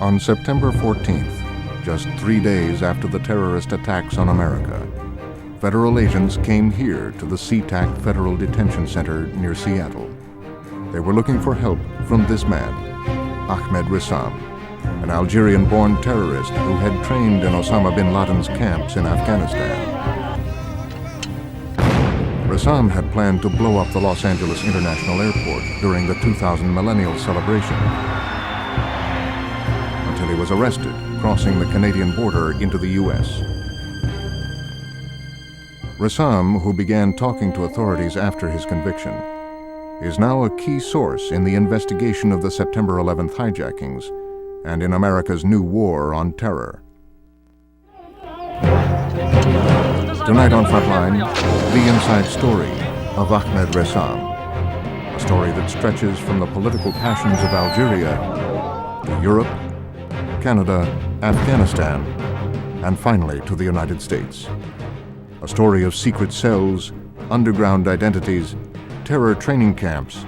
On September 14th, just 3 days after the terrorist attacks on America, federal agents came here to the SeaTac Federal Detention Center near Seattle. They were looking for help from this man, Ahmed Ressam, an Algerian-born terrorist who had trained in Osama bin Laden's camps in Afghanistan. Ressam had planned to blow up the Los Angeles International Airport during the 2000 Millennium celebration, until he was arrested crossing the Canadian border into the U.S. Ressam, who began talking to authorities after his conviction, is now a key source in the investigation of the September 11th hijackings and in America's new war on terror. Tonight on Frontline, the inside story of Ahmed Ressam, a story that stretches from the political passions of Algeria to Europe, Canada, Afghanistan, and finally to the United States. A story of secret cells, underground identities, terror training camps,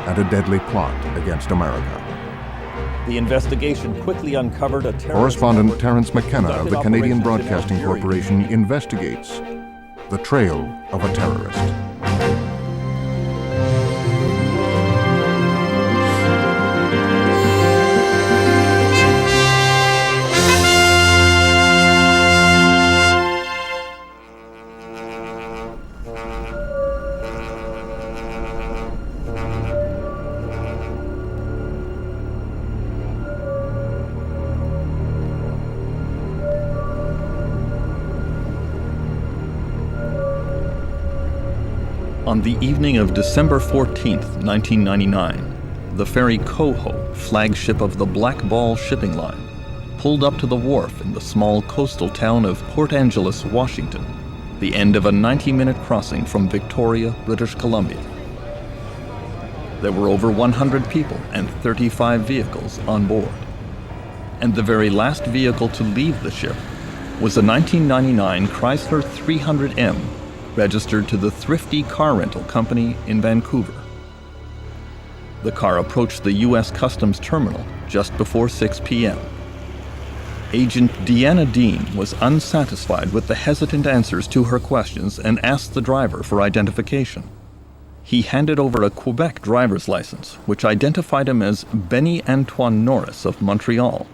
and a deadly plot against America. The investigation quickly uncovered a terrorist... Correspondent Terence McKenna of the Canadian Broadcasting Corporation investigates the trail of a terrorist. On the evening of December 14th, 1999, the ferry Coho, flagship of the Black Ball shipping line, pulled up to the wharf in the small coastal town of Port Angeles, Washington, the end of a 90-minute crossing from Victoria, British Columbia. There were over 100 people and 35 vehicles on board. And the very last vehicle to leave the ship was a 1999 Chrysler 300M, registered to the Thrifty Car Rental Company in Vancouver. The car approached the U.S. Customs Terminal just before 6 p.m. Agent Deanna Dean was unsatisfied with the hesitant answers to her questions and asked the driver for identification. He handed over a Quebec driver's license, which identified him as Benny Antoine Norris of Montreal,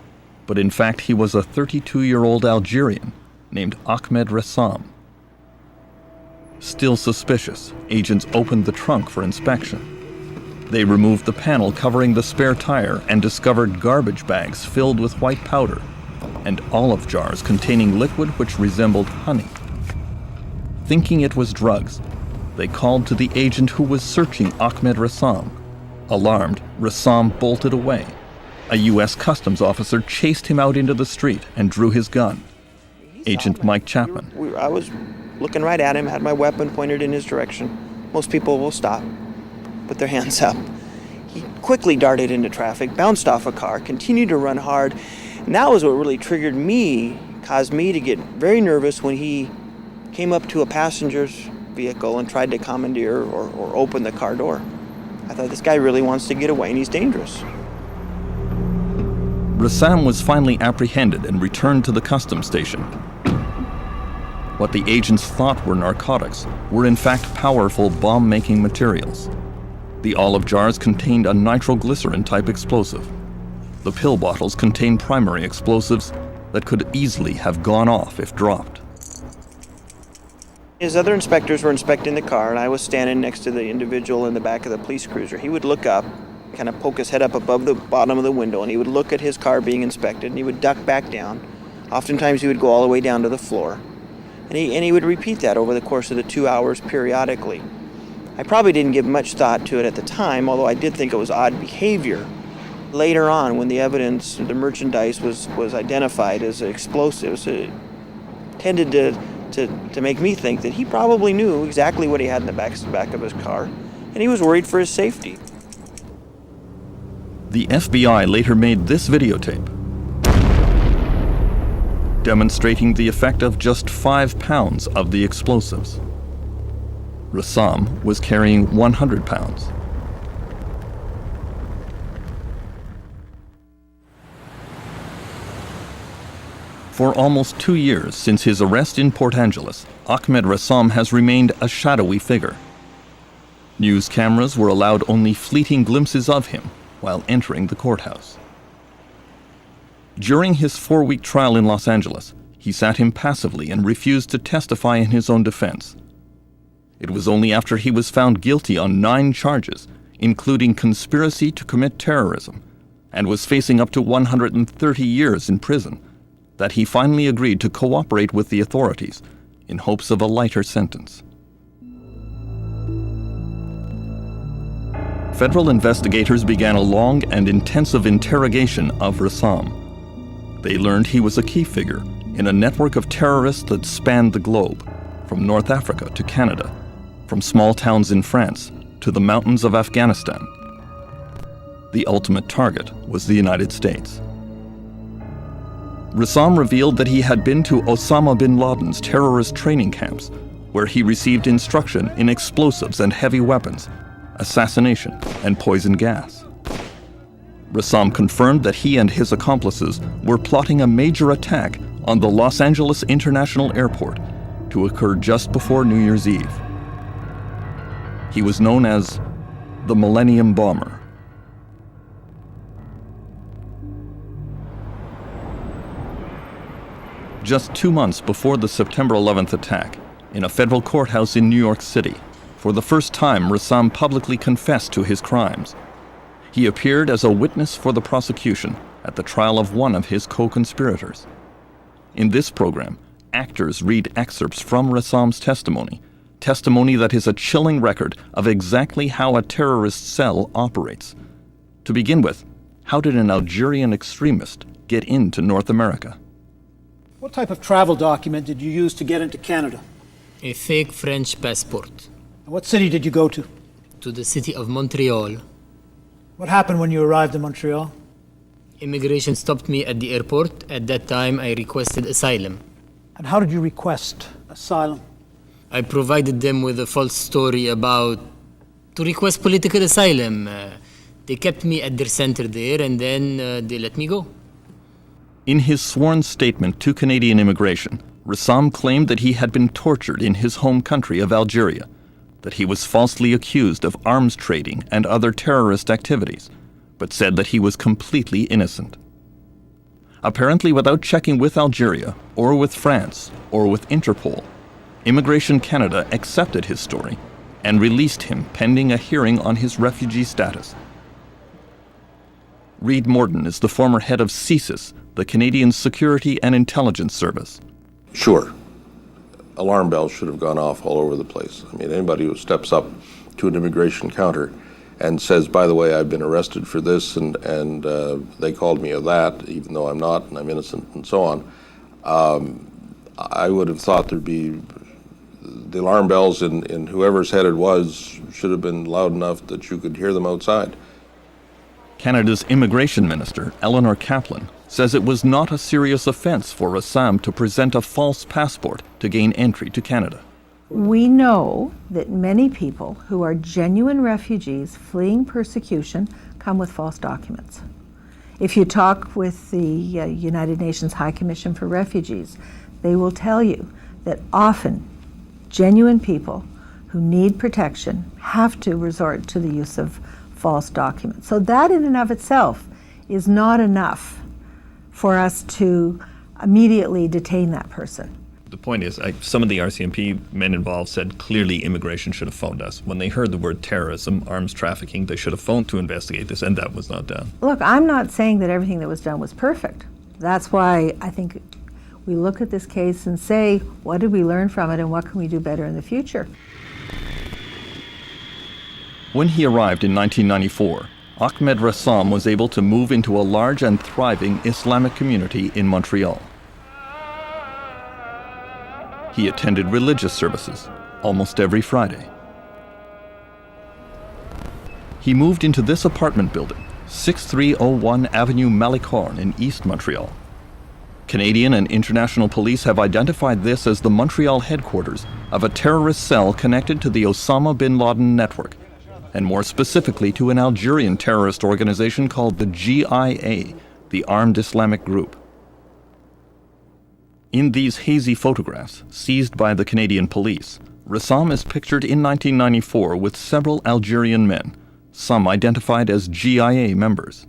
but in fact he was a 32-year-old Algerian named Ahmed Ressam. Still suspicious, agents opened the trunk for inspection. They removed the panel covering the spare tire and discovered garbage bags filled with white powder and olive jars containing liquid which resembled honey. Thinking it was drugs, they called to the agent who was searching Ahmed Ressam. Alarmed, Ressam bolted away. A U.S. Customs officer chased him out into the street and drew his gun. Agent Mike Chapman. I was looking right at him, had my weapon pointed in his direction. Most people will stop, put their hands up. He quickly darted into traffic, bounced off a car, continued to run hard. And that was what really triggered me, caused me to get very nervous when he came up to a passenger's vehicle and tried to commandeer or open the car door. I thought, this guy really wants to get away and he's dangerous. Ressam was finally apprehended and returned to the customs station. What the agents thought were narcotics were in fact powerful bomb-making materials. The olive jars contained a nitroglycerin-type explosive. The pill bottles contained primary explosives that could easily have gone off if dropped. His other inspectors were inspecting the car, and I was standing next to the individual in the back of the police cruiser. He would look up, kind of poke his head up above the bottom of the window, and he would look at his car being inspected, and he would duck back down. Oftentimes he would go all the way down to the floor. And he would repeat that over the course of the 2 hours periodically. I probably didn't give much thought to it at the time, although I did think it was odd behavior. Later on, when the evidence, the merchandise was identified as explosives, it tended to make me think that he probably knew exactly what he had in the back of his car, and he was worried for his safety. The FBI later made this videotape, demonstrating the effect of just 5 pounds of the explosives. Ressam was carrying 100 pounds. For almost 2 years since his arrest in Port Angeles, Ahmed Ressam has remained a shadowy figure. News cameras were allowed only fleeting glimpses of him while entering the courthouse. During his 4-week trial in Los Angeles, he sat impassively and refused to testify in his own defense. It was only after he was found guilty on 9 charges, including conspiracy to commit terrorism, and was facing up to 130 years in prison, that he finally agreed to cooperate with the authorities in hopes of a lighter sentence. Federal investigators began a long and intensive interrogation of Ressam. They learned he was a key figure in a network of terrorists that spanned the globe, from North Africa to Canada, from small towns in France to the mountains of Afghanistan. The ultimate target was the United States. Ressam revealed that he had been to Osama bin Laden's terrorist training camps, where he received instruction in explosives and heavy weapons, assassination, and poison gas. Ressam confirmed that he and his accomplices were plotting a major attack on the Los Angeles International Airport to occur just before New Year's Eve. He was known as the Millennium Bomber. Just 2 months before the September 11th attack, in a federal courthouse in New York City, for the first time, Ressam publicly confessed to his crimes. He appeared as a witness for the prosecution at the trial of one of his co-conspirators. In this program, actors read excerpts from Ressam's testimony that is a chilling record of exactly how a terrorist cell operates. To begin with, how did an Algerian extremist get into North America? What type of travel document did you use to get into Canada? A fake French passport. And what city did you go to? To the city of Montreal. What happened when you arrived in Montreal? Immigration stopped me at the airport. At that time, I requested asylum. And how did you request asylum? I provided them with a false story to request political asylum. They kept me at their center there, and then they let me go. In his sworn statement to Canadian immigration, Ressam claimed that he had been tortured in his home country of Algeria, that he was falsely accused of arms trading and other terrorist activities, but said that he was completely innocent. Apparently without checking with Algeria, or with France, or with Interpol, Immigration Canada accepted his story and released him pending a hearing on his refugee status. Reid Morton is the former head of CSIS, the Canadian Security and Intelligence Service. Sure, alarm bells should have gone off all over the place. I mean, anybody who steps up to an immigration counter and says, by the way, I've been arrested for this and they called me a that, even though I'm not and I'm innocent and so on, I would have thought there'd be the alarm bells in whoever's head it was should have been loud enough that you could hear them outside. Canada's Immigration Minister, Eleanor Kaplan, says it was not a serious offense for Ressam to present a false passport to gain entry to Canada. We know that many people who are genuine refugees fleeing persecution come with false documents. If you talk with the United Nations High Commission for Refugees, they will tell you that often genuine people who need protection have to resort to the use of false documents. So that in and of itself is not enough for us to immediately detain that person. The point is, some of the RCMP men involved said clearly immigration should have phoned us. When they heard the word terrorism, arms trafficking, they should have phoned to investigate this, and that was not done. Look, I'm not saying that everything that was done was perfect. That's why I think we look at this case and say, what did we learn from it and what can we do better in the future? When he arrived in 1994, Ahmed Ressam was able to move into a large and thriving Islamic community in Montreal. He attended religious services almost every Friday. He moved into this apartment building, 6301 Avenue Malicorne in East Montreal. Canadian and international police have identified this as the Montreal headquarters of a terrorist cell connected to the Osama bin Laden network, and more specifically to an Algerian terrorist organization called the GIA, the Armed Islamic Group. In these hazy photographs, seized by the Canadian police, Ressam is pictured in 1994 with several Algerian men, some identified as GIA members.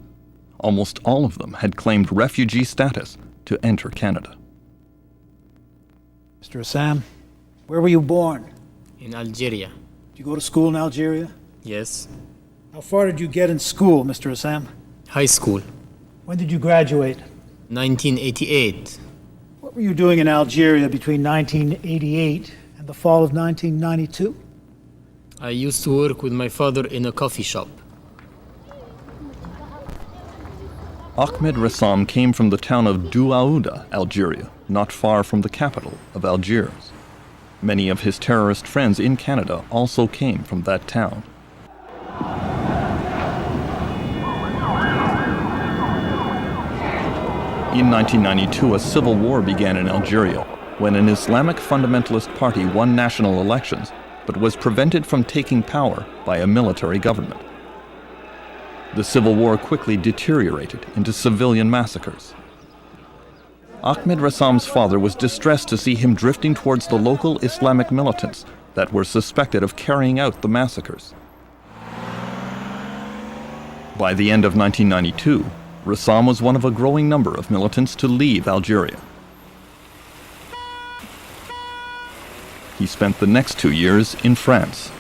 Almost all of them had claimed refugee status to enter Canada. Mr. Ressam, where were you born? In Algeria. Did you go to school in Algeria? Yes. How far did you get in school, Mr. Ressam? High school. When did you graduate? 1988. What were you doing in Algeria between 1988 and the fall of 1992? I used to work with my father in a coffee shop. Ahmed Ressam came from the town of Douaouda, Algeria, not far from the capital of Algiers. Many of his terrorist friends in Canada also came from that town. In 1992, a civil war began in Algeria when an Islamic fundamentalist party won national elections but was prevented from taking power by a military government. The civil war quickly deteriorated into civilian massacres. Ahmed Ressam's father was distressed to see him drifting towards the local Islamic militants that were suspected of carrying out the massacres. By the end of 1992, Ressam was one of a growing number of militants to leave Algeria. He spent the next 2 years in France.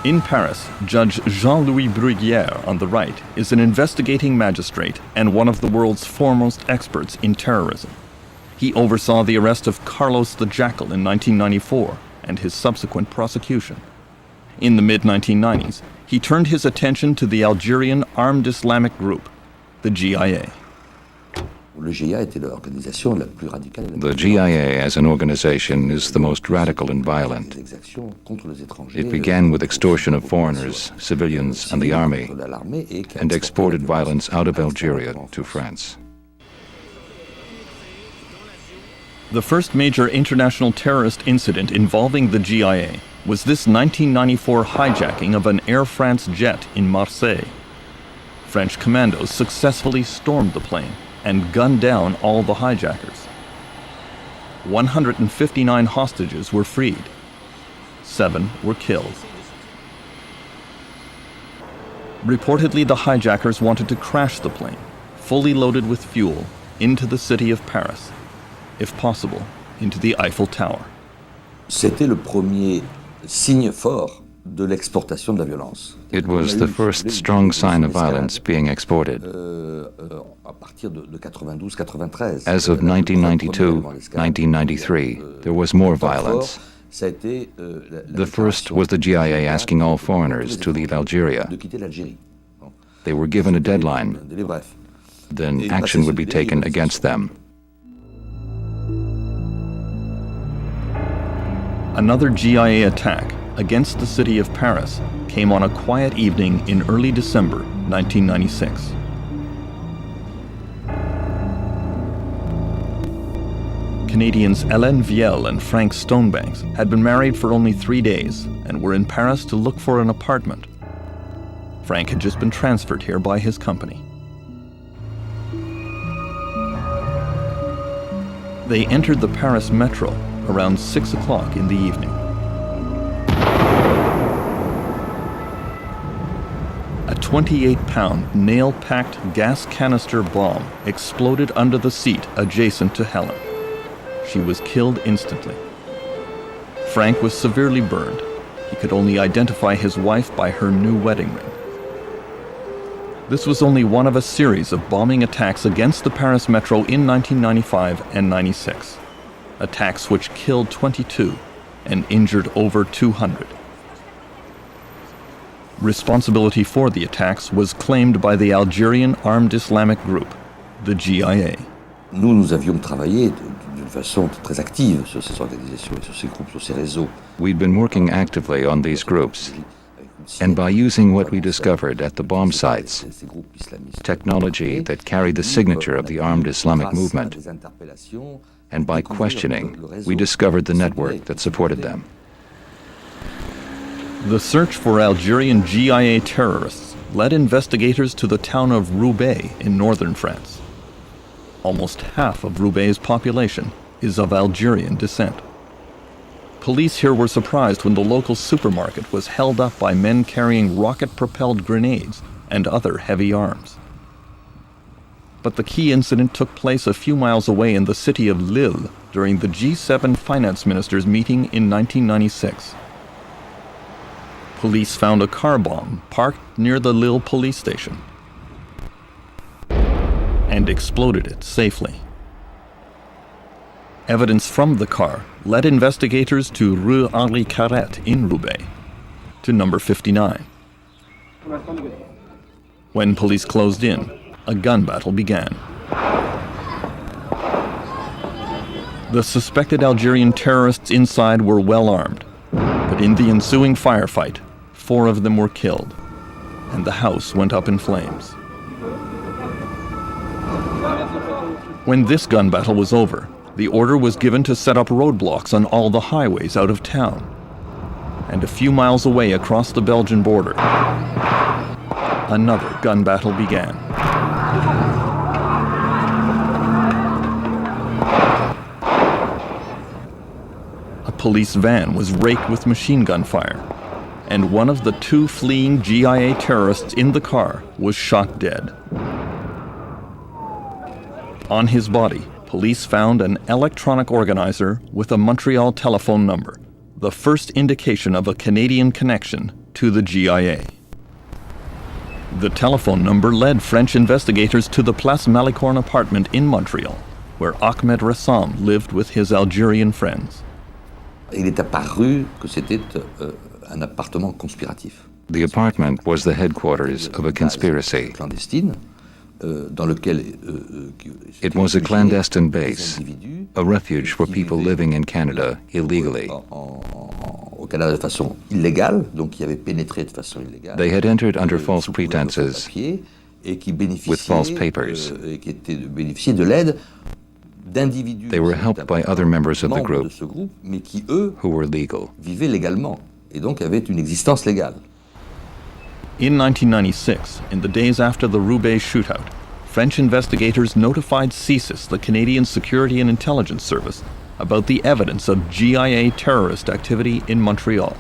In Paris, Judge Jean-Louis Bruguière, on the right, is an investigating magistrate and one of the world's foremost experts in terrorism. He oversaw the arrest of Carlos the Jackal in 1994 and his subsequent prosecution. In the mid-1990s, he turned his attention to the Algerian armed Islamic group, the GIA. The GIA as an organization is the most radical and violent. It began with extortion of foreigners, civilians, and the army, and exported violence out of Algeria to France. The first major international terrorist incident involving the GIA was this 1994 hijacking of an Air France jet in Marseille. French commandos successfully stormed the plane and gunned down all the hijackers. 159 hostages were freed. 7 were killed. Reportedly, the hijackers wanted to crash the plane, fully loaded with fuel, into the city of Paris, if possible, into the Eiffel Tower. C'était le premier signe fort de l'exportation de la violence. It was the first strong sign of violence being exported. As of 1992-1993, there was more violence. The first was the GIA asking all foreigners to leave Algeria. They were given a deadline. Then action would be taken against them. Another GIA attack against the city of Paris came on a quiet evening in early December 1996. Canadians Hélène Viel and Frank Stonebanks had been married for only 3 days and were in Paris to look for an apartment. Frank had just been transferred here by his company. They entered the Paris metro around 6 o'clock in the evening. A 28-pound, nail-packed gas canister bomb exploded under the seat adjacent to Helen. She was killed instantly. Frank was severely burned. He could only identify his wife by her new wedding ring. This was only one of a series of bombing attacks against the Paris metro in 1995 and 96. Attacks which killed 22 and injured over 200. Responsibility for the attacks was claimed by the Algerian armed Islamic group, the GIA. Nous avions travaillé d'une façon très active sur ces organisations et sur ces groupes, sur ces réseaux. We'd been working actively on these groups, and by using what we discovered at the bomb sites, technology that carried the signature of the armed Islamic movement, and by questioning, we discovered the network that supported them. The search for Algerian GIA terrorists led investigators to the town of Roubaix in northern France. Almost half of Roubaix's population is of Algerian descent. Police here were surprised when the local supermarket was held up by men carrying rocket-propelled grenades and other heavy arms. But the key incident took place a few miles away in the city of Lille during the G7 finance ministers meeting in 1996. Police found a car bomb parked near the Lille police station and exploded it safely. Evidence from the car led investigators to Rue Henri Carrette in Roubaix, to number 59. When police closed in, a gun battle began. The suspected Algerian terrorists inside were well armed, but in the ensuing firefight, 4 of them were killed, and the house went up in flames. When this gun battle was over, the order was given to set up roadblocks on all the highways out of town. And a few miles away across the Belgian border, another gun battle began. A police van was raked with machine gun fire, and one of the 2 fleeing GIA terrorists in the car was shot dead. On his body, police found an electronic organizer with a Montreal telephone number, the first indication of a Canadian connection to the GIA. The telephone number led French investigators to the Place Malicorne apartment in Montreal, where Ahmed Ressam lived with his Algerian friends. Il est apparu que c'était un appartement conspiratif. The apartment was the headquarters of a conspiracy. Clandestine. It was a clandestine base, a refuge for people living in Canada illegally. They had entered under false pretenses, with false papers. They were helped by other members of the group who were legal. In 1996, in the days after the Roubaix shootout, French investigators notified CSIS, the Canadian Security and Intelligence Service, about the evidence of GIA terrorist activity in Montreal.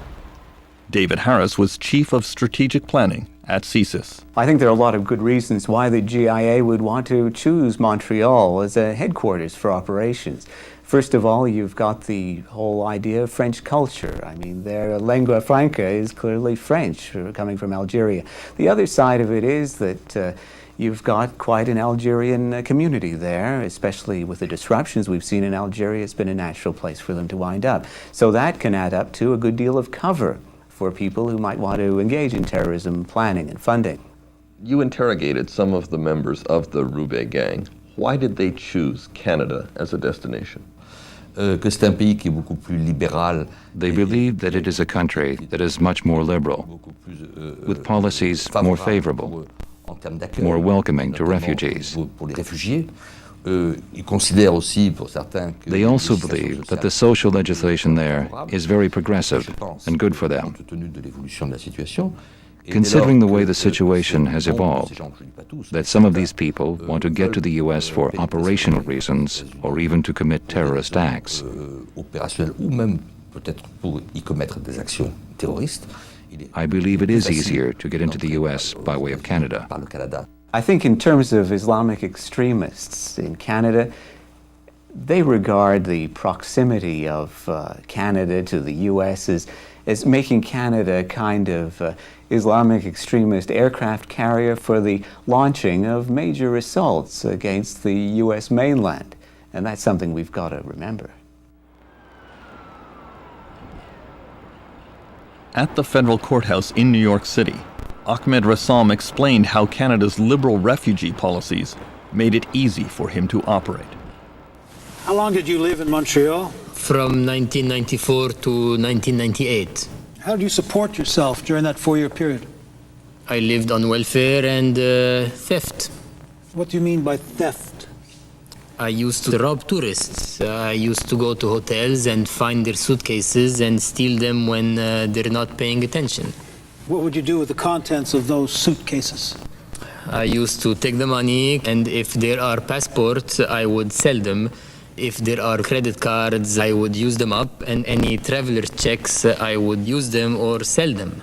David Harris was Chief of Strategic Planning at CSIS. I think there are a lot of good reasons why the GIA would want to choose Montreal as a headquarters for operations. First of all, you've got the whole idea of French culture. I mean, their lingua franca is clearly French, coming from Algeria. The other side of it is that you've got quite an Algerian community there, especially with the disruptions we've seen in Algeria. It's been a natural place for them to wind up. So that can add up to a good deal of cover for people who might want to engage in terrorism planning and funding. You interrogated some of the members of the Roubaix gang. Why did they choose Canada as a destination? They believe that it is a country that is much more liberal, with policies more favorable, more welcoming to refugees. They also believe that the social legislation there is very progressive and good for them. Considering the way the situation has evolved, that some of these people want to get to the U.S. for operational reasons or even to commit terrorist acts, I believe it is easier to get into the U.S. by way of Canada. I think in terms of Islamic extremists in Canada, they regard the proximity of Canada to the U.S. as making Canada a kind of Islamic extremist aircraft carrier for the launching of major assaults against the U.S. mainland. And that's something we've got to remember. At the federal courthouse in New York City, Ahmed Ressam explained how Canada's liberal refugee policies made it easy for him to operate. How long did you live in Montreal? From 1994 to 1998. How did you support yourself during that 4-year period? I lived on welfare and theft. What do you mean by theft? I used to rob tourists. I used to go to hotels and find their suitcases and steal them when they're not paying attention. What would you do with the contents of those suitcases? I used to take the money, and if there are passports, I would sell them. If there are credit cards, I would use them up, and any traveler checks, I would use them or sell them.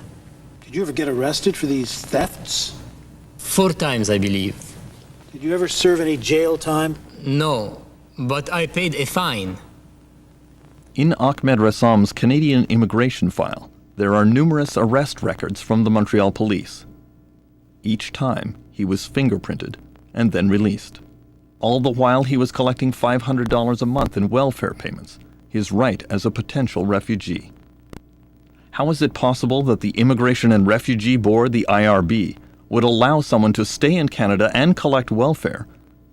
Did you ever get arrested for these thefts? 4 times, I believe. Did you ever serve any jail time? No, but I paid a fine. In Ahmed Ressam's Canadian immigration file, there are numerous arrest records from the Montreal police. Each time, he was fingerprinted and then released. All the while he was collecting $500 a month in welfare payments, his right as a potential refugee. How is it possible that the Immigration and Refugee Board, the IRB, would allow someone to stay in Canada and collect welfare,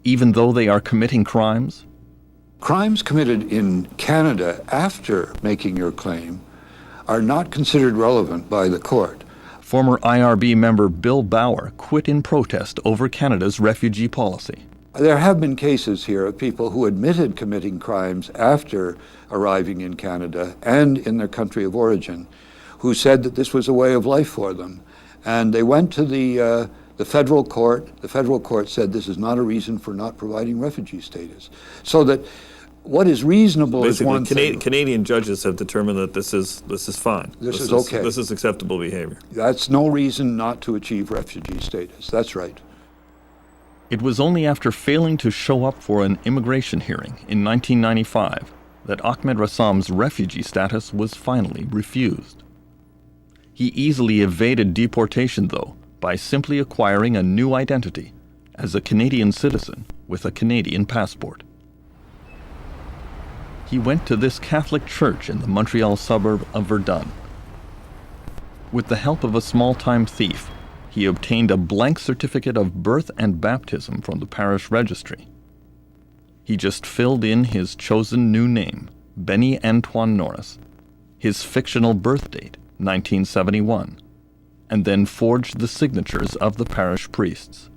even though they are committing crimes? Crimes committed in Canada after making your claim are not considered relevant by the court. Former IRB member Bill Bauer quit in protest over Canada's refugee policy. There have been cases here of people who admitted committing crimes after arriving in Canada and in their country of origin, who said that this was a way of life for them. And they went to the federal court. The federal court said this is not a reason for not providing refugee status. So that what is reasonable basically, is one thing. Canadian judges have determined that this is fine. This is okay. This is acceptable behavior. That's no reason not to achieve refugee status. That's right. It was only after failing to show up for an immigration hearing in 1995 that Ahmed Ressam's refugee status was finally refused. He easily evaded deportation, though, by simply acquiring a new identity as a Canadian citizen with a Canadian passport. He went to this Catholic church in the Montreal suburb of Verdun. With the help of a small-time thief, he obtained a blank certificate of birth and baptism from the parish registry. He just filled in his chosen new name, Benny Antoine Norris, his fictional birth date, 1971, and then forged the signatures of the parish priests.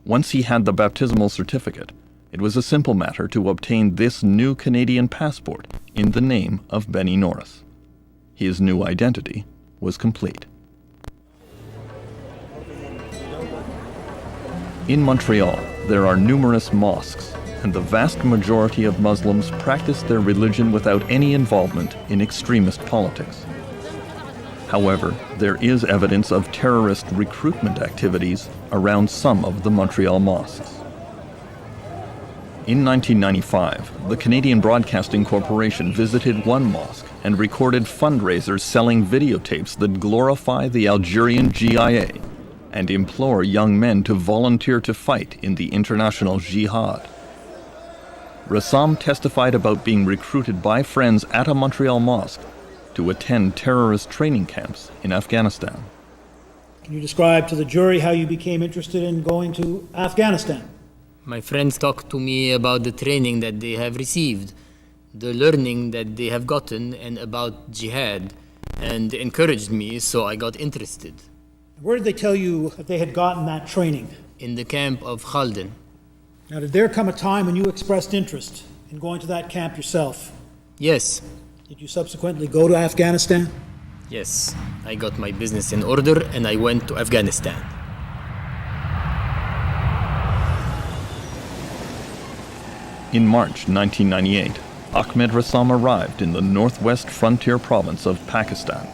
Once he had the baptismal certificate, it was a simple matter to obtain this new Canadian passport in the name of Benny Norris. His new identity was complete. In Montreal, there are numerous mosques, and the vast majority of Muslims practice their religion without any involvement in extremist politics. However, there is evidence of terrorist recruitment activities around some of the Montreal mosques. In 1995, the Canadian Broadcasting Corporation visited one mosque and recorded fundraisers selling videotapes that glorify the Algerian GIA and implore young men to volunteer to fight in the international Jihad. Ressam testified about being recruited by friends at a Montreal mosque to attend terrorist training camps in Afghanistan. Can you describe to the jury how you became interested in going to Afghanistan? My friends talked to me about the training that they have received, the learning that they have gotten, and about Jihad, and encouraged me, so I got interested. Where did they tell you that they had gotten that training? In the camp of Khaldan. Now, did there come a time when you expressed interest in going to that camp yourself? Yes. Did you subsequently go to Afghanistan? Yes. I got my business in order and I went to Afghanistan. In March 1998, Ahmed Ressam arrived in the northwest frontier province of Pakistan,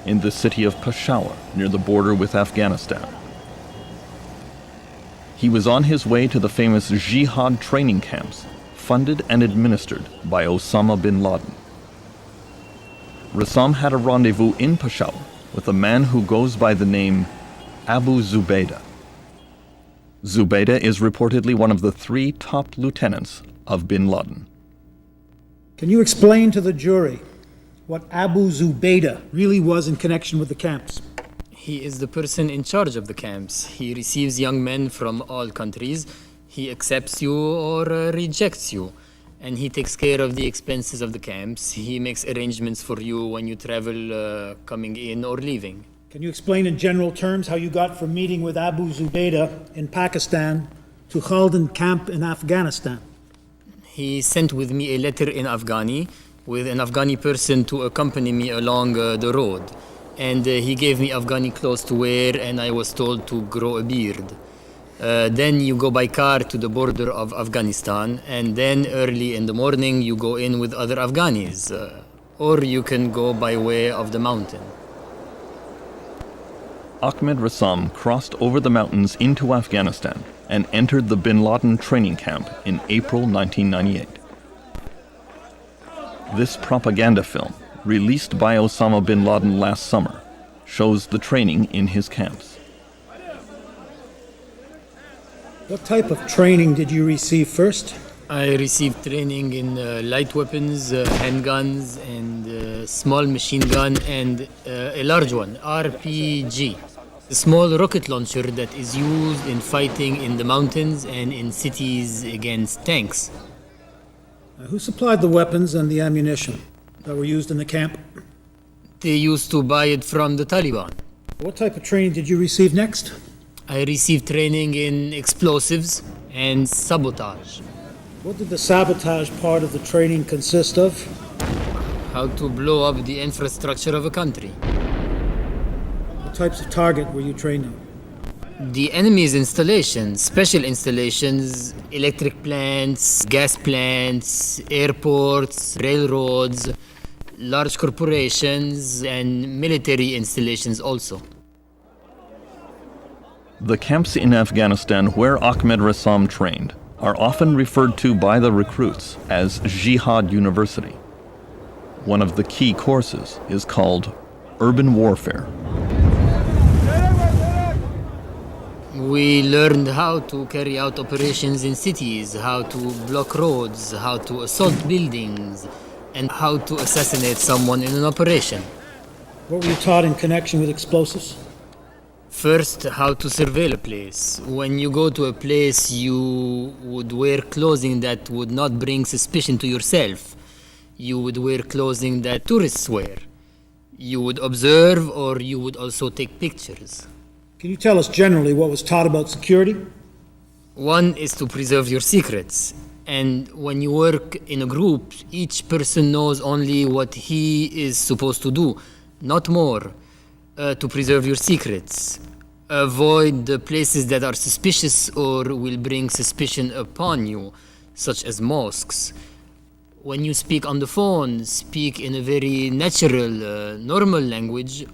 in the city of Peshawar, near the border with Afghanistan. He was on his way to the famous Jihad training camps, funded and administered by Osama bin Laden. Ressam had a rendezvous in Peshawar with a man who goes by the name Abu Zubaydah. Zubaydah is reportedly one of the 3 top lieutenants of bin Laden. Can you explain to the jury what Abu Zubaydah really was in connection with the camps? He is the person in charge of the camps. He receives young men from all countries. He accepts you or rejects you. And he takes care of the expenses of the camps. He makes arrangements for you when you travel, coming in or leaving. Can you explain in general terms how you got from meeting with Abu Zubaydah in Pakistan to Khaldan camp in Afghanistan? He sent with me a letter in Afghani with an Afghani person to accompany me along the road. and he gave me Afghani clothes to wear, and I was told to grow a beard. Then you go by car to the border of Afghanistan, and then early in the morning you go in with other Afghanis, or you can go by way of the mountain. Ahmed Ressam crossed over the mountains into Afghanistan and entered the bin Laden training camp in April 1998. This propaganda film, released by Osama bin Laden last summer, shows the training in his camps. What type of training did you receive first? I received training in light weapons, handguns, and small machine gun, and a large one, RPG. A small rocket launcher that is used in fighting in the mountains and in cities against tanks. Who supplied the weapons and the ammunition that were used in the camp? They used to buy it from the Taliban. What type of training did you receive next? I received training in explosives and sabotage. What did the sabotage part of the training consist of? How to blow up the infrastructure of a country. What types of target were you trained on? The enemy's installations, special installations, electric plants, gas plants, airports, railroads, large corporations, and military installations also. The camps in Afghanistan where Ahmed Ressam trained are often referred to by the recruits as Jihad University. One of the key courses is called Urban Warfare. We learned how to carry out operations in cities, how to block roads, how to assault buildings, and how to assassinate someone in an operation. What were you taught in connection with explosives? First, how to surveil a place. When you go to a place, you would wear clothing that would not bring suspicion to yourself. You would wear clothing that tourists wear. You would observe, or you would also take pictures. Can you tell us generally what was taught about security? One is to preserve your secrets. And when you work in a group, each person knows only what he is supposed to do, not more. To preserve your secrets. Avoid the places that are suspicious or will bring suspicion upon you, such as mosques. When you speak on the phone, speak in a very natural, normal language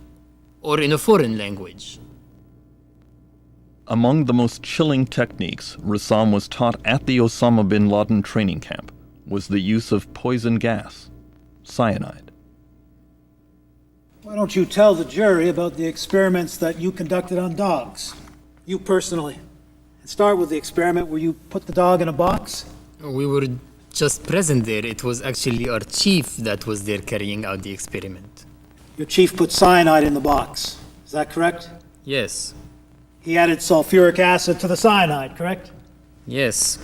or in a foreign language. Among the most chilling techniques Ressam was taught at the Osama bin Laden training camp was the use of poison gas, cyanide. Why don't you tell the jury about the experiments that you conducted on dogs? You personally. And start with the experiment where you put the dog in a box. We were just present there. It was actually our chief that was there carrying out the experiment. Your chief put cyanide in the box. Is that correct? Yes. He added sulfuric acid to the cyanide, correct? Yes.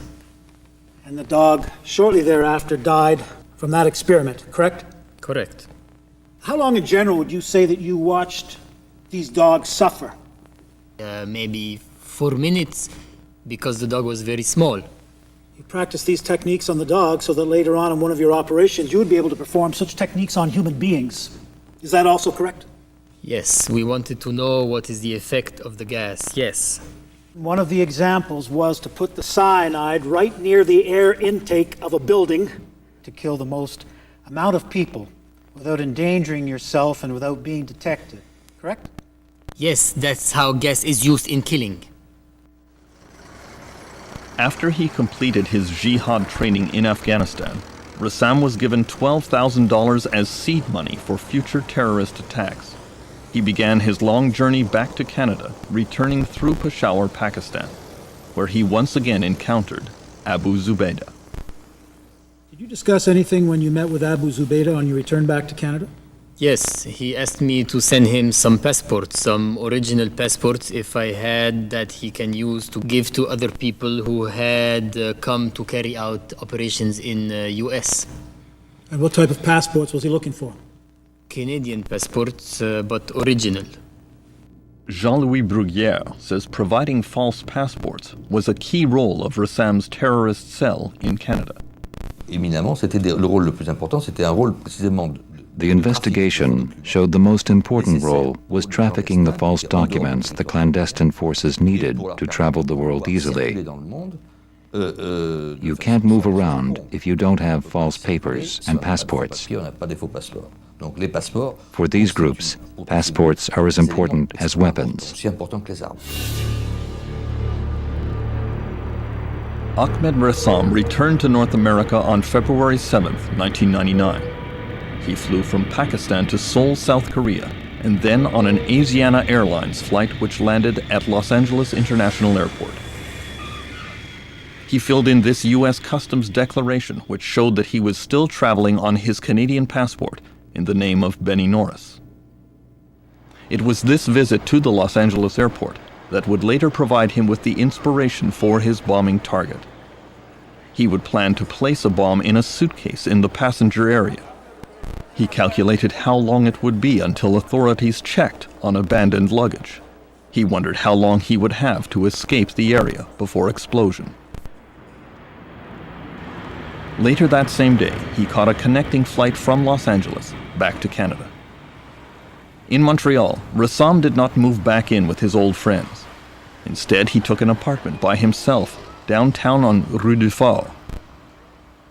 And the dog shortly thereafter died from that experiment, correct? Correct. How long in general would you say that you watched these dogs suffer? Maybe 4 minutes, because the dog was very small. You practiced these techniques on the dog so that later on in one of your operations you would be able to perform such techniques on human beings. Is that also correct? Yes, we wanted to know what is the effect of the gas, yes. One of the examples was to put the cyanide right near the air intake of a building to kill the most amount of people without endangering yourself and without being detected, correct? Yes, that's how gas is used in killing. After he completed his jihad training in Afghanistan, Ressam was given $12,000 as seed money for future terrorist attacks. He began his long journey back to Canada, returning through Peshawar, Pakistan, where he once again encountered Abu Zubaydah. Did you discuss anything when you met with Abu Zubaydah on your return back to Canada? Yes, he asked me to send him some passports, some original passports, if I had, that he can use to give to other people who had come to carry out operations in US. And what type of passports was he looking for? Canadian passports, but original. Jean-Louis Bruguière says providing false passports was a key role of Ressam's terrorist cell in Canada. Éminemment, le rôle le plus important, c'était un rôle précisément The investigation showed the most important role was trafficking the false documents the clandestine forces needed to travel the world easily. You can't move around if you don't have false papers and passports. For these groups, passports are as important as weapons. Ahmed Ressam returned to North America on February 7, 1999. He flew from Pakistan to Seoul, South Korea, and then on an Asiana Airlines flight which landed at Los Angeles International Airport. He filled in this U.S. Customs declaration which showed that he was still traveling on his Canadian passport in the name of Benny Norris. It was this visit to the Los Angeles airport that would later provide him with the inspiration for his bombing target. He would plan to place a bomb in a suitcase in the passenger area. He calculated how long it would be until authorities checked on abandoned luggage. He wondered how long he would have to escape the area before explosion. Later that same day, he caught a connecting flight from Los Angeles back to Canada. In Montreal, Ressam did not move back in with his old friends. Instead, he took an apartment by himself downtown on Rue du Fort.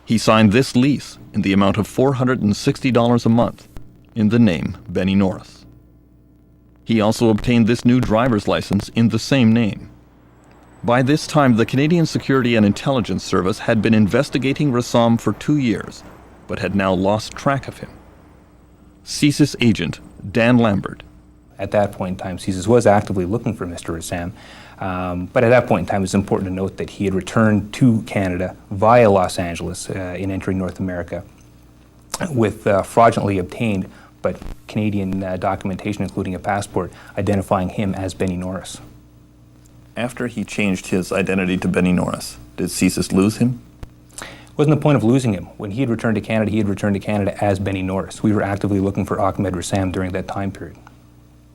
He signed this lease in the amount of $460 a month in the name Benny Norris. He also obtained this new driver's license in the same name. By this time, the Canadian Security and Intelligence Service had been investigating Ressam for 2 years, but had now lost track of him. CSIS agent Dan Lambert. At that point in time, CSIS was actively looking for Mr. Ressam, but at that point in time, it's important to note that he had returned to Canada via Los Angeles in entering North America with fraudulently obtained but Canadian documentation, including a passport, identifying him as Benny Norris. After he changed his identity to Benny Norris, did CSIS lose him? It wasn't the point of losing him. When he had returned to Canada as Benny Norris. We were actively looking for Ahmed Ressam during that time period.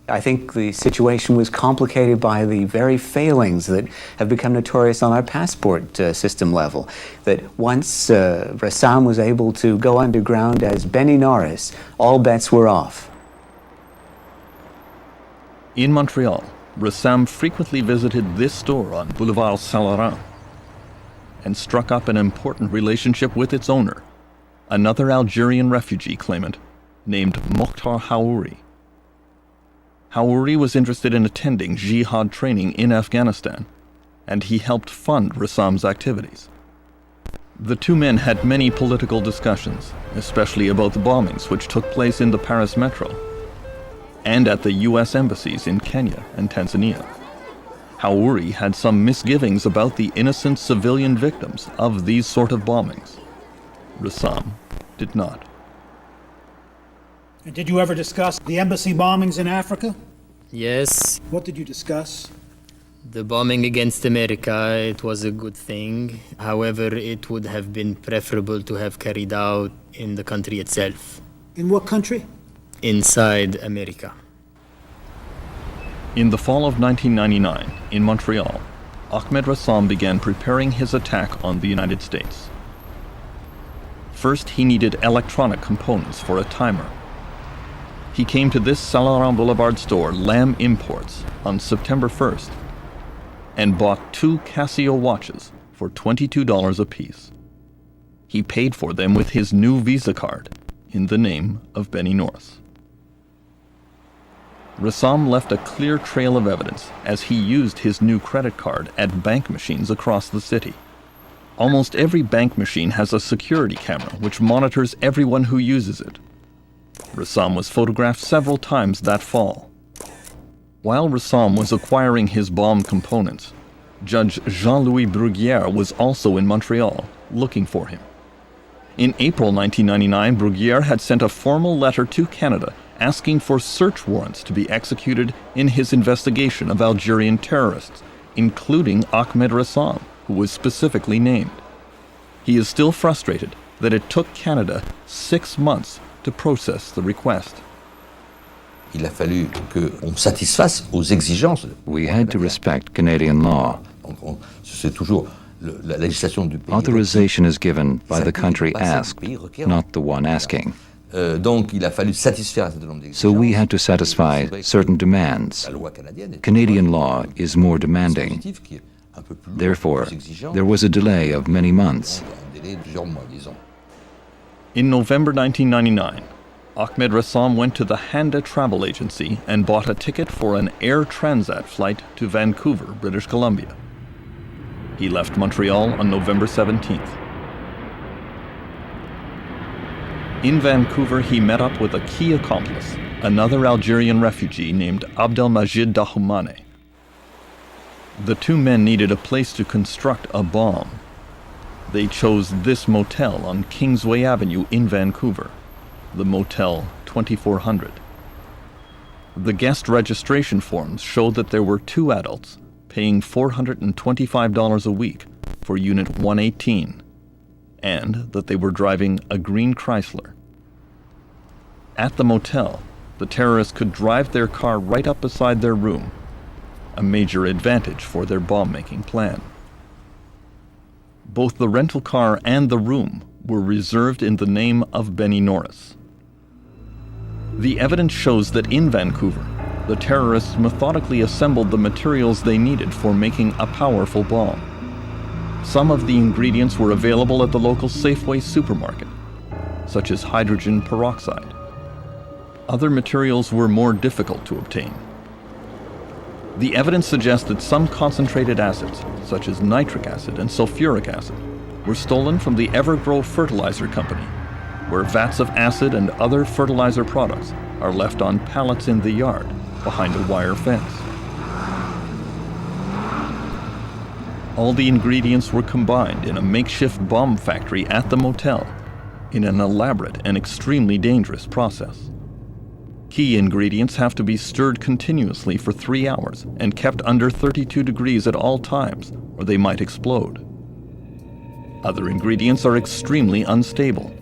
I think the situation was complicated by the very failings that have become notorious on our passport system level. That once Ressam was able to go underground as Benny Norris, all bets were off. In Montreal, Ressam frequently visited this store on Boulevard Saint-Laurent and struck up an important relationship with its owner, another Algerian refugee claimant named Mokhtar Haouri. Haouri was interested in attending Jihad training in Afghanistan, and he helped fund Ressam's activities. The two men had many political discussions, especially about the bombings which took place in the Paris metro and at the U.S. embassies in Kenya and Tanzania. Haouri had some misgivings about the innocent civilian victims of these sort of bombings. Ressam did not. And did you ever discuss the embassy bombings in Africa? Yes. What did you discuss? The bombing against America, it was a good thing. However, it would have been preferable to have carried out in the country itself. In what country? Inside America. In the fall of 1999, in Montreal, Ahmed Ressam began preparing his attack on the United States. First, he needed electronic components for a timer. He came to this Saint-Laurent Boulevard store, Lamb Imports, on September 1st, and bought 2 Casio watches for $22 apiece. He paid for them with his new Visa card in the name of Benny Norris. Ressam left a clear trail of evidence as he used his new credit card at bank machines across the city. Almost every bank machine has a security camera which monitors everyone who uses it. Ressam was photographed several times that fall. While Ressam was acquiring his bomb components, Judge Jean-Louis Bruguière was also in Montreal, looking for him. In April 1999, Bruguière had sent a formal letter to Canada asking for search warrants to be executed in his investigation of Algerian terrorists, including Ahmed Ressam, who was specifically named. He is still frustrated that it took Canada 6 months to process the request. Il a fallu qu'on satisfasse aux exigences. We had to respect Canadian law. C'est toujours la législation du pays. Authorization is given by the country asked, not the one asking. Donc il a fallu satisfaire un certain nombre d'exigences. So we had to satisfy certain demands. La loi canadienne est Canadian law is more demanding. dispositif qui est un peu plus lourd, Therefore, plus exigeant. there was a delay of many months. Un délai de plusieurs mois, disons. In November 1999, Ahmed Ressam went to the Handa Travel Agency and bought a ticket for an Air Transat flight to Vancouver, British Columbia. He left Montreal on November 17th. In Vancouver, he met up with a key accomplice, another Algerian refugee named Abdelmajid Dahoumane. The two men needed a place to construct a bomb. They chose this motel on Kingsway Avenue in Vancouver, the Motel 2400. The guest registration forms showed that there were two adults paying $425 a week for Unit 118, and that they were driving a green Chrysler. At the motel, the terrorists could drive their car right up beside their room, a major advantage for their bomb-making plan. Both the rental car and the room were reserved in the name of Benny Norris. The evidence shows that in Vancouver, the terrorists methodically assembled the materials they needed for making a powerful bomb. Some of the ingredients were available at the local Safeway supermarket, such as hydrogen peroxide. Other materials were more difficult to obtain. The evidence suggests that some concentrated acids, such as nitric acid and sulfuric acid, were stolen from the Evergrow Fertilizer Company, where vats of acid and other fertilizer products are left on pallets in the yard behind a wire fence. All the ingredients were combined in a makeshift bomb factory at the motel in an elaborate and extremely dangerous process. Key ingredients have to be stirred continuously for 3 hours and kept under 32 degrees at all times, or they might explode. Other ingredients are extremely unstable.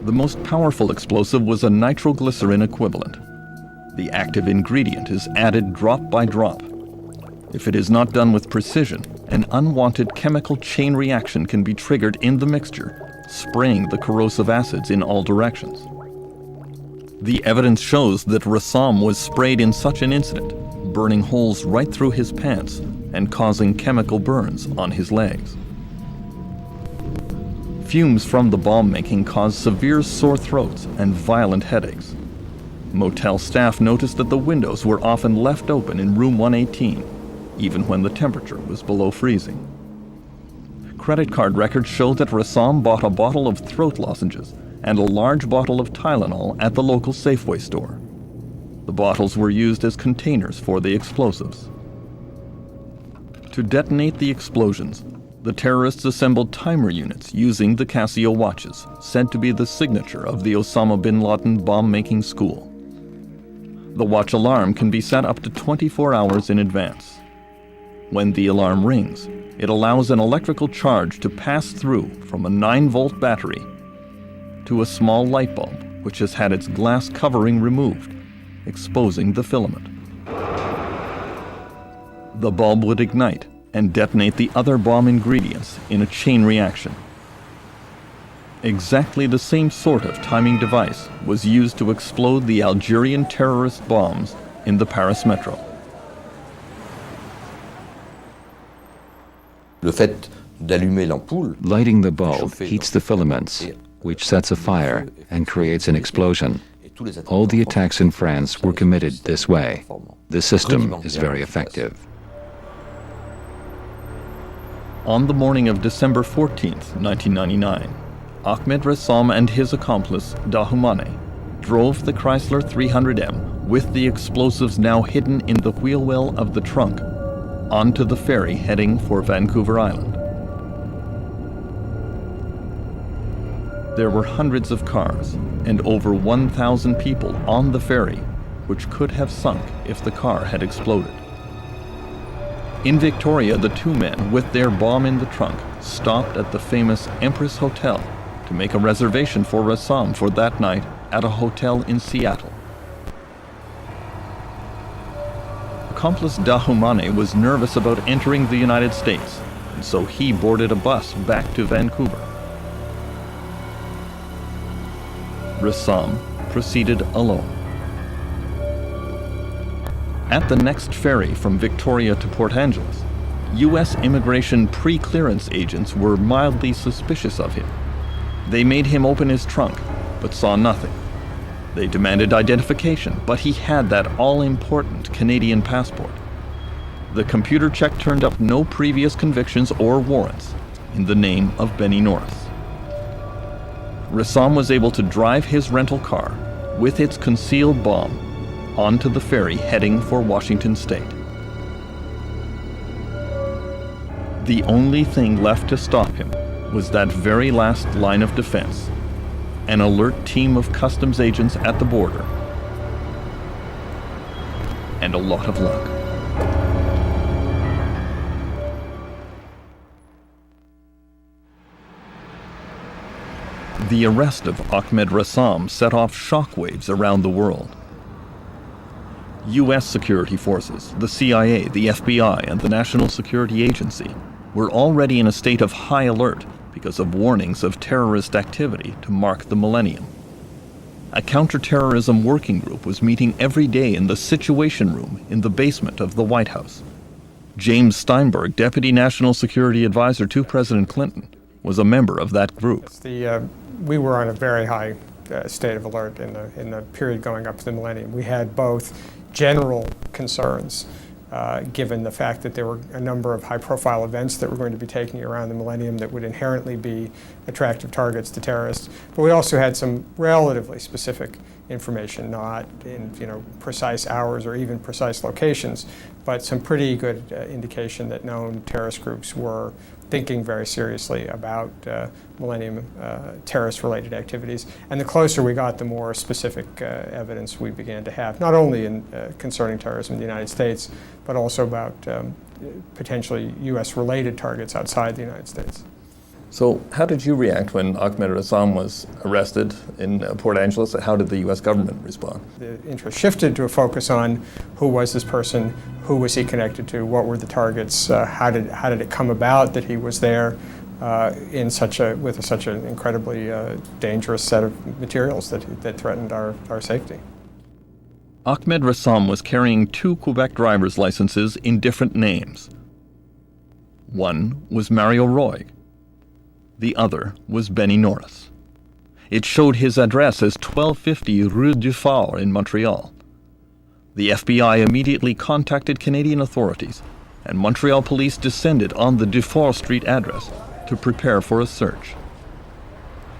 The most powerful explosive was a nitroglycerin equivalent. The active ingredient is added drop by drop. If it is not done with precision, an unwanted chemical chain reaction can be triggered in the mixture, spraying the corrosive acids in all directions. The evidence shows that Ressam was sprayed in such an incident, burning holes right through his pants and causing chemical burns on his legs. Fumes from the bomb making caused severe sore throats and violent headaches. Motel staff noticed that the windows were often left open in room 118, even when the temperature was below freezing. Credit card records show that Ressam bought a bottle of throat lozenges and a large bottle of Tylenol at the local Safeway store. The bottles were used as containers for the explosives. To detonate the explosions, the terrorists assembled timer units using the Casio watches, said to be the signature of the Osama bin Laden bomb-making school. The watch alarm can be set up to 24 hours in advance. When the alarm rings, it allows an electrical charge to pass through from a 9-volt battery to a small light bulb, which has had its glass covering removed, exposing the filament. The bulb would ignite and detonate the other bomb ingredients in a chain reaction. Exactly the same sort of timing device was used to explode the Algerian terrorist bombs in the Paris metro. Le fait d'allumer l'ampoule, Lighting the bulb heats the filaments, which sets a fire and creates an explosion. All the attacks in France were committed this way. The system is very effective. On the morning of December 14th, 1999, Ahmed Ressam and his accomplice, Dahoumane, drove the Chrysler 300M with the explosives now hidden in the wheel well of the trunk onto the ferry heading for Vancouver Island. There were hundreds of cars and over 1,000 people on the ferry, which could have sunk if the car had exploded. In Victoria, the two men, with their bomb in the trunk, stopped at the famous Empress Hotel to make a reservation for Ressam for that night at a hotel in Seattle. Accomplice Dahoumane was nervous about entering the United States, and so he boarded a bus back to Vancouver. Ressam proceeded alone. At the next ferry from Victoria to Port Angeles, U.S. immigration pre-clearance agents were mildly suspicious of him. They made him open his trunk, but saw nothing. They demanded identification, but he had that all-important Canadian passport. The computer check turned up no previous convictions or warrants in the name of Benny Norris. Ressam was able to drive his rental car with its concealed bomb onto the ferry heading for Washington State. The only thing left to stop him was that very last line of defense, an alert team of customs agents at the border, and a lot of luck. The arrest of Ahmed Ressam set off shockwaves around the world. U.S. security forces, the CIA, the FBI, and the National Security Agency were already in a state of high alert because of warnings of terrorist activity to mark the millennium. A counterterrorism working group was meeting every day in the Situation Room in the basement of the White House. James Steinberg, Deputy National Security Advisor to President Clinton, was a member of that group. We were on a very high state of alert in the period going up to the millennium. We had both general concerns, given the fact that there were a number of high-profile events that were going to be taking around the millennium that would inherently be attractive targets to terrorists. But we also had some relatively specific information, not in precise hours or even precise locations, but some pretty good indication that known terrorist groups were thinking very seriously about millennium terrorist-related activities. And the closer we got, the more specific evidence we began to have, not only in concerning terrorism in the United States, but also about potentially U.S.-related targets outside the United States. So how did you react when Ahmed Ressam was arrested in Port Angeles? How did the U.S. government respond? The interest shifted to a focus on who was this person, who was he connected to, what were the targets, how did it come about that he was there with such an incredibly dangerous set of materials that threatened our safety. Ahmed Ressam was carrying 2 Quebec driver's licenses in different names. One was Mario Roy. The other was Benny Norris. It showed his address as 1250 Rue du Phare in Montreal. The FBI immediately contacted Canadian authorities, and Montreal police descended on the Dufour Street address to prepare for a search.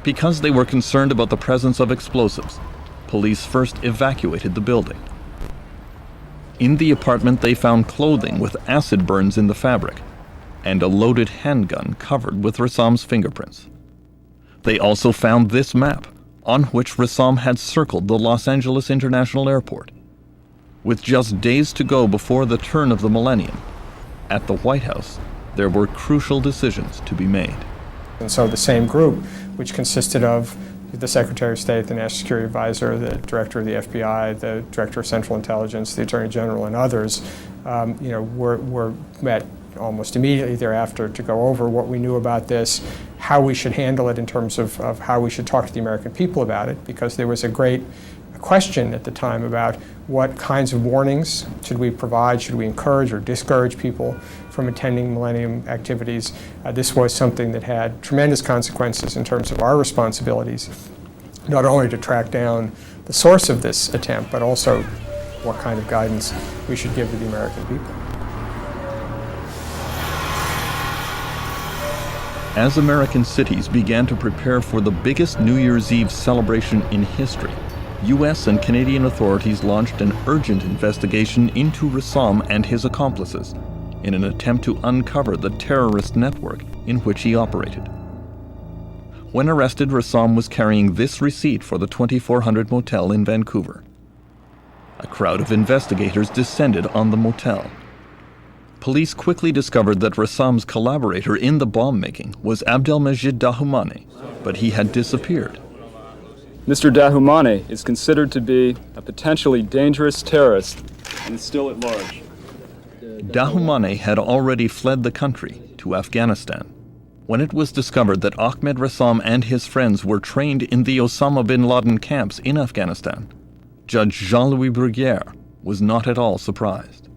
Because they were concerned about the presence of explosives, police first evacuated the building. In the apartment, they found clothing with acid burns in the fabric and a loaded handgun covered with Ressam's fingerprints. They also found this map, on which Ressam had circled the Los Angeles International Airport. With just days to go before the turn of the millennium, at the White House, there were crucial decisions to be made. And so the same group, which consisted of the Secretary of State, the National Security Advisor, the Director of the FBI, the Director of Central Intelligence, the Attorney General, and others, were met almost immediately thereafter to go over what we knew about this, how we should handle it in terms of how we should talk to the American people about it, because there was a great question at the time about what kinds of warnings should we provide, should we encourage or discourage people from attending millennium activities. This was something that had tremendous consequences in terms of our responsibilities, not only to track down the source of this attempt, but also what kind of guidance we should give to the American people. As American cities began to prepare for the biggest New Year's Eve celebration in history, U.S. and Canadian authorities launched an urgent investigation into Ressam and his accomplices in an attempt to uncover the terrorist network in which he operated. When arrested, Ressam was carrying this receipt for the 2400 motel in Vancouver. A crowd of investigators descended on the motel. Police quickly discovered that Ressam's collaborator in the bomb-making was Abdelmajid Dahomani, but he had disappeared. Mr. Dahomani is considered to be a potentially dangerous terrorist and is still at large. Dahomani had already fled the country to Afghanistan. When it was discovered that Ahmed Ressam and his friends were trained in the Osama bin Laden camps in Afghanistan, Judge Jean-Louis Bruguière was not at all surprised.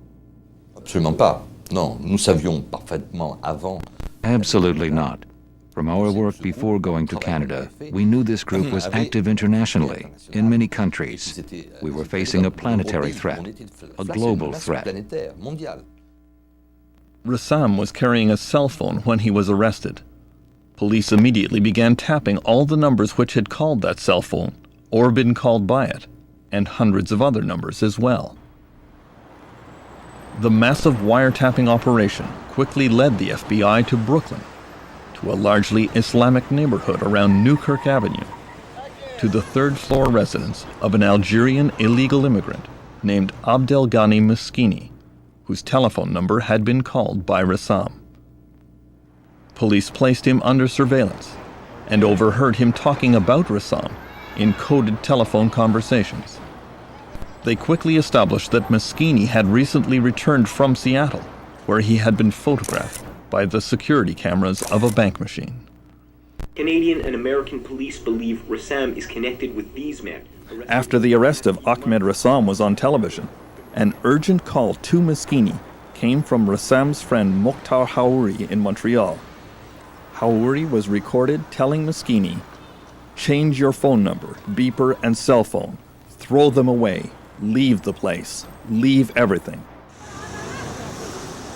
Absolument pas. Non, nous savions parfaitement avant. Absolutely not. From our work before going to Canada, we knew this group was active internationally, in many countries. We were facing a planetary threat, a global threat. Ressam was carrying a cell phone when he was arrested. Police immediately began tapping all the numbers which had called that cell phone, or been called by it, and hundreds of other numbers as well. The massive wiretapping operation quickly led the FBI to Brooklyn, to a largely Islamic neighborhood around Newkirk Avenue, to the third-floor residence of an Algerian illegal immigrant named Abdelghani Meskini, whose telephone number had been called by Ressam. Police placed him under surveillance and overheard him talking about Ressam in coded telephone conversations. They quickly established that Meskini had recently returned from Seattle, where he had been photographed by the security cameras of a bank machine. Canadian and American police believe Ressam is connected with these men. After the arrest of Ahmed Ressam was on television, an urgent call to Meskini came from Ressam's friend Mokhtar Haouri in Montreal. Haouri was recorded telling Meskini, "Change your phone number, beeper, and cell phone. Throw them away. Leave the place. Leave everything."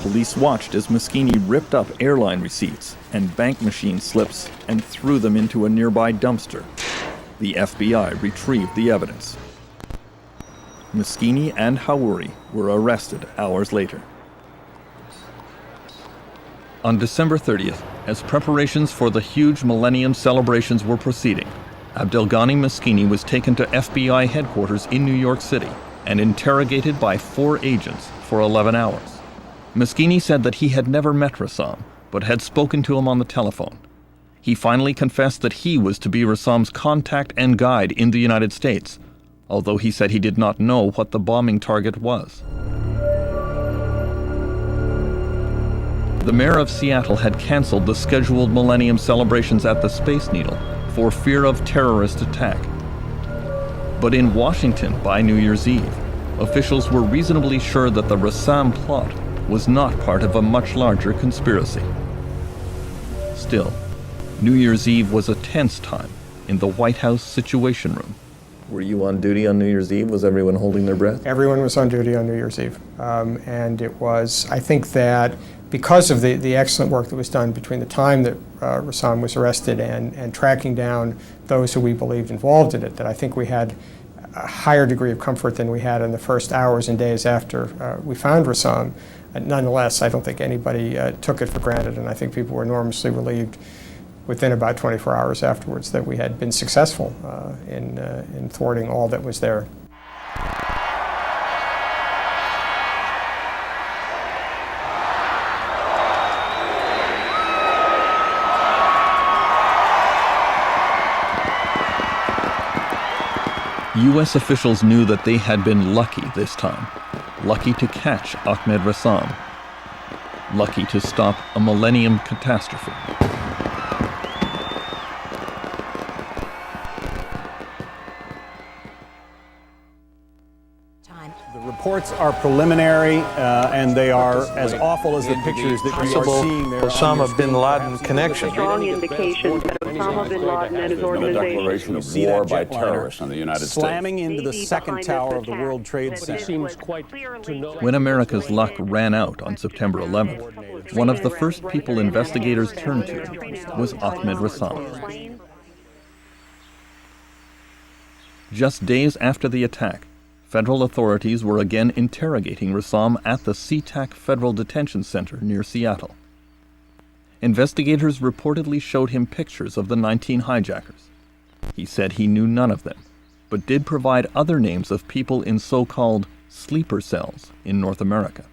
Police watched as Meskini ripped up airline receipts and bank machine slips and threw them into a nearby dumpster. The FBI retrieved the evidence. Meskini and Haouri were arrested hours later. On December 30th, as preparations for the huge Millennium celebrations were proceeding, Abdelghani Meskini was taken to FBI headquarters in New York City and interrogated by 4 agents for 11 hours. Meskini said that he had never met Ressam, but had spoken to him on the telephone. He finally confessed that he was to be Ressam's contact and guide in the United States, although he said he did not know what the bombing target was. The mayor of Seattle had canceled the scheduled Millennium celebrations at the Space Needle for fear of terrorist attack. But in Washington by New Year's Eve, officials were reasonably sure that the Ressam plot was not part of a much larger conspiracy. Still, New Year's Eve was a tense time in the White House Situation Room. Were you on duty on New Year's Eve? Was everyone holding their breath? Everyone was on duty on New Year's Eve. And it was, I think that because of the excellent work that was done between the time that Ressam was arrested and tracking down those who we believed involved in it, that I think we had a higher degree of comfort than we had in the first hours and days after we found Ressam. Nonetheless, I don't think anybody took it for granted, and I think people were enormously relieved within about 24 hours afterwards that we had been successful in thwarting all that was there. U.S. officials knew that they had been lucky this time, lucky to catch Ahmed Ressam, lucky to stop a Millennium catastrophe. The reports are preliminary, and they are as awful as the pictures that we are seeing there. Osama bin Laden connection. Strong indications that Osama bin Laden and his organization. Declaration of war by terrorists on the United States. Slamming into the second tower of the World Trade Center. Seems quite to know. When America's luck ran out on September 11th, one of the first people investigators turned to was Ahmed Ressam. Just days after the attack, federal authorities were again interrogating Ressam at the SeaTac Federal Detention Center near Seattle. Investigators reportedly showed him pictures of the 19 hijackers. He said he knew none of them, but did provide other names of people in so-called sleeper cells in North America.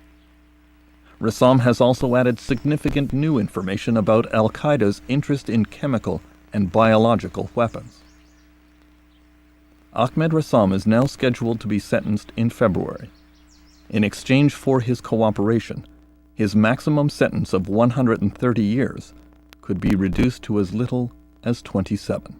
Ressam has also added significant new information about al-Qaeda's interest in chemical and biological weapons. Ahmed Ressam is now scheduled to be sentenced in February. In exchange for his cooperation, his maximum sentence of 130 years could be reduced to as little as 27.